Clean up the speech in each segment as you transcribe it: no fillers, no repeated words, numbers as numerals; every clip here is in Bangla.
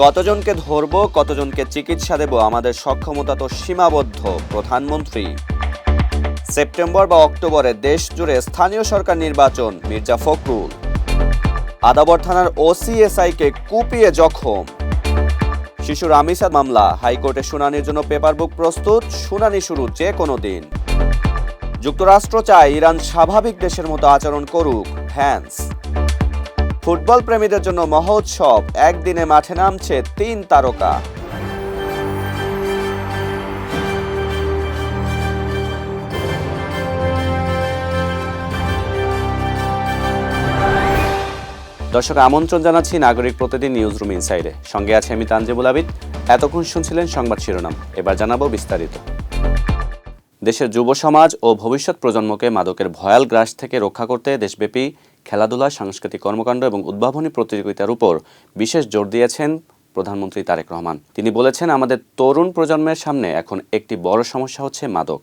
কতজনকে ধরব, কতজনকে চিকিৎসা দেব, আমাদের সক্ষমতা তো সীমাবদ্ধ। প্রধানমন্ত্রী। সেপ্টেম্বর বা অক্টোবরে দেশ জুড়ে স্থানীয় সরকার নির্বাচন, মির্জা ফখরুল। আদাবর থানার ওসিএসআইকে কুপিয়ে জখম। শিশু রামিসা মামলা, হাইকোর্টে শুনানির জন্য পেপার বুক প্রস্তুত, শুনানি শুরু যে কোনো দিন। যুক্তরাষ্ট্র চায় ইরান স্বাভাবিক দেশের মতো আচরণ করুক, ভ্যান্স। ফুটবল প্রেমীদের জন্য মহোৎসব, একদিনে মাঠে নামছে 3 তারকা। দর্শক, আমন্ত্রণ জানাচ্ছি নাগরিক প্রতিদিন নিউজ রুম ইনসাইডে। সঙ্গে আছে আমি তানজিবুল আবিদ। এতক্ষণ শুনছিলেন সংবাদ শিরোনাম, এবার জানাবো বিস্তারিত। দেশের যুব সমাজ ও ভবিষ্যৎ প্রজন্মকে মাদকের ভয়াল গ্রাস থেকে রক্ষা করতে দেশব্যাপী খেলাধুলা, সাংস্কৃতিক কর্মকাণ্ড এবং উদ্ভাবনী প্রতিযোগিতার উপর বিশেষ জোর দিয়েছেন প্রধানমন্ত্রী তারেক রহমান। তিনি বলেছেন, আমাদের তরুণ প্রজন্মের সামনে এখন একটি বড় সমস্যা হচ্ছে মাদক।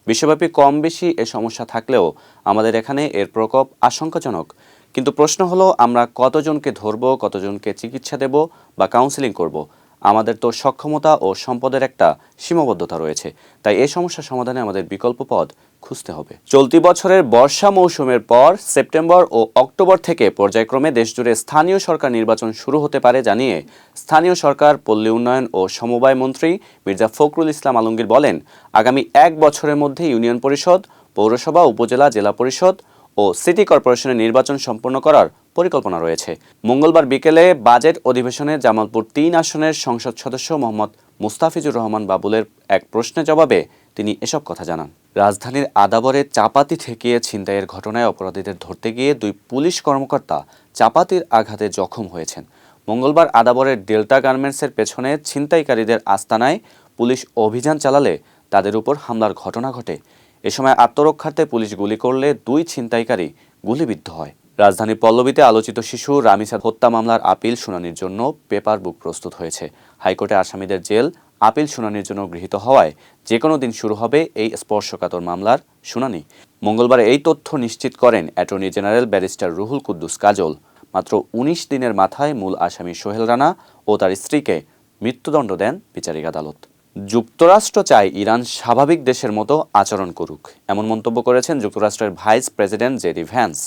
বিশ্বব্যাপী কম বেশি এ সমস্যা থাকলেও আমাদের এখানে এর প্রকোপ আশঙ্কাজনক। কিন্তু প্রশ্ন হলো, আমরা কতজনকে ধরব, কতজনকে চিকিৎসা দেব বা কাউন্সেলিং করব? আমাদের তো সক্ষমতা ও সম্পদের একটা সীমাবদ্ধতা রয়েছে। তাই এই সমস্যা সমাধানে আমাদের বিকল্প পথ খুঁজতে হবে। চলতি বছরের বর্ষা মৌসুমের পর সেপ্টেম্বর ও অক্টোবর থেকে পর্যায়ক্রমে দেশজুড়ে স্থানীয় সরকার নির্বাচন শুরু হতে পারে জানিয়ে স্থানীয় সরকার, পল্লী উন্নয়ন ও সমবায় মন্ত্রী মির্জা ফখরুল ইসলাম আলমগীর বলেন, আগামী 1 বছরের মধ্যে ইউনিয়ন পরিষদ, পৌরসভা, উপজেলা, জেলা পরিষদ ও সিটি কর্পোরেশনের নির্বাচন সম্পন্ন করার পরিকল্পনা রয়েছে। মঙ্গলবার বিকেলে বাজেট অধিবেশনে জামালপুর 3 আসনের সংসদ সদস্য মোহাম্মদ মুস্তাফিজুর রহমান বাবুলের এক প্রশ্নের জবাবে তিনি এসব কথা জানান। রাজধানীর আদাবরে চাপাতি ঠেকিয়ে ছিনতাইয়ের ঘটনায় অপরাধীদের ধরতে গিয়ে 2 পুলিশ কর্মকর্তা চাপাতির আঘাতে জখম হয়েছেন। মঙ্গলবার আদাবরের ডেল্টা গার্মেন্টসের পেছনে ছিনতাইকারীদের আস্তানায় পুলিশ অভিযান চালালে তাদের উপর হামলার ঘটনা ঘটে। এ সময় আত্মরক্ষার্থে পুলিশ গুলি করলে 2 ছিনতাইকারী গুলিবিদ্ধ হয়। রাজধানীর পল্লবীতে আলোচিত শিশু রামিসা হত্যা মামলার আপিল শুনানির জন্য পেপার বুক প্রস্তুত হয়েছে। হাইকোর্টে আসামিদের জেল আপিল শুনানির জন্য গৃহীত হওয়ায় যে কোনো দিন শুরু হবে এই স্পর্শকাতর মামলার শুনানি। মঙ্গলবার এই তথ্য নিশ্চিত করেন attorney general barrister Ruhul Quddus Kajal. মাত্র 19 দিনের মাথায় মূল আসামি সোহেল রানা ও তার স্ত্রীকে মৃত্যুদণ্ড দেন বিচারিক আদালত। যুক্তরাষ্ট্র চায় ইরান স্বাভাবিক দেশের মতো আচরণ করুক, এমন মন্তব্য করেছেন যুক্তরাষ্ট্রের ভাইস প্রেসিডেন্ট জেডি ভ্যান্স।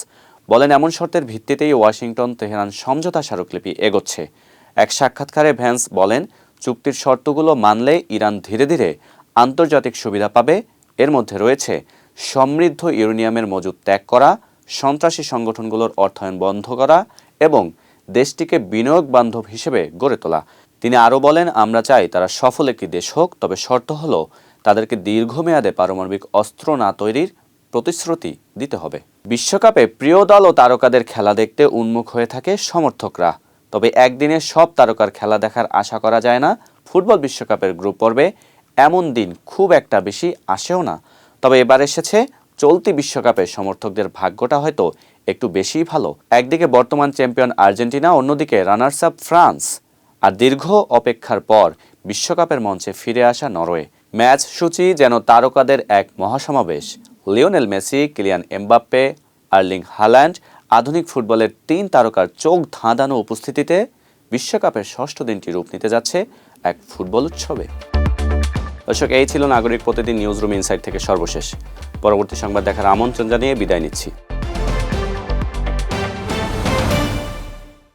বলেন, এমন শর্তের ভিত্তিতেই ওয়াশিংটন তেহরান সমঝোতা স্মারকলিপি এগোচ্ছে। এক সাক্ষাৎকারে ভ্যান্স বলেন, চুক্তির শর্তগুলো মানলে ইরান ধীরে ধীরে আন্তর্জাতিক সুবিধা পাবে। এর মধ্যে রয়েছে সমৃদ্ধ ইউরেনিয়ামের মজুদ ত্যাগ করা, সন্ত্রাসী সংগঠনগুলোর অর্থায়ন বন্ধ করা এবং দেশটিকে বিনিয়োগ বান্ধব হিসেবে গড়ে তোলা। তিনি আরও বলেন, আমরা চাই তারা সফল একটি দেশ হোক, তবে শর্ত হলো তাদেরকে দীর্ঘমেয়াদে পারমাণবিক অস্ত্র না তৈরির প্রতিশ্রুতি দিতে হবে। বিশ্বকাপে প্রিয় দল ও তারকাদের খেলা দেখতে উন্মুখ হয়ে থাকে সমর্থকরা। তবে একদিনে সব তারকার খেলা দেখার আশা করা যায় না। ফুটবল বিশ্বকাপের গ্রুপ পর্বে এমন দিন খুব একটা বেশি আসেও না। তবে এবার এসেছে। চলতি বিশ্বকাপে সমর্থকদের ভাগ্যটা হয়তো একটু বেশিই ভালো। একদিকে বর্তমান চ্যাম্পিয়ন আর্জেন্টিনা, অন্যদিকে রানার্স আপ ফ্রান্স, আর দীর্ঘ অপেক্ষার পর বিশ্বকাপের মঞ্চে ফিরে আসা নরওয়ে। ম্যাচ সূচি যেন তারকাদের এক মহাসমাবেশ। Lionel Messi, Kylian Mbappe, Erling Haaland, আধুনিক ফুটবলের 3 তারকার চোখ ধাঁধানো উপস্থিতিতে বিশ্বকাপের 6ষ্ঠ দিনটি রূপ নিতে যাচ্ছে এক ফুটবল উৎসবে। দর্শক, এই ছিল নাগরিক প্রতিদিন নিউজ রুম ইনসাইড থেকে সর্বশেষ। পরবর্তী সংবাদ দেখার আমন্ত্রণ জানিয়ে বিদায় নিচ্ছি।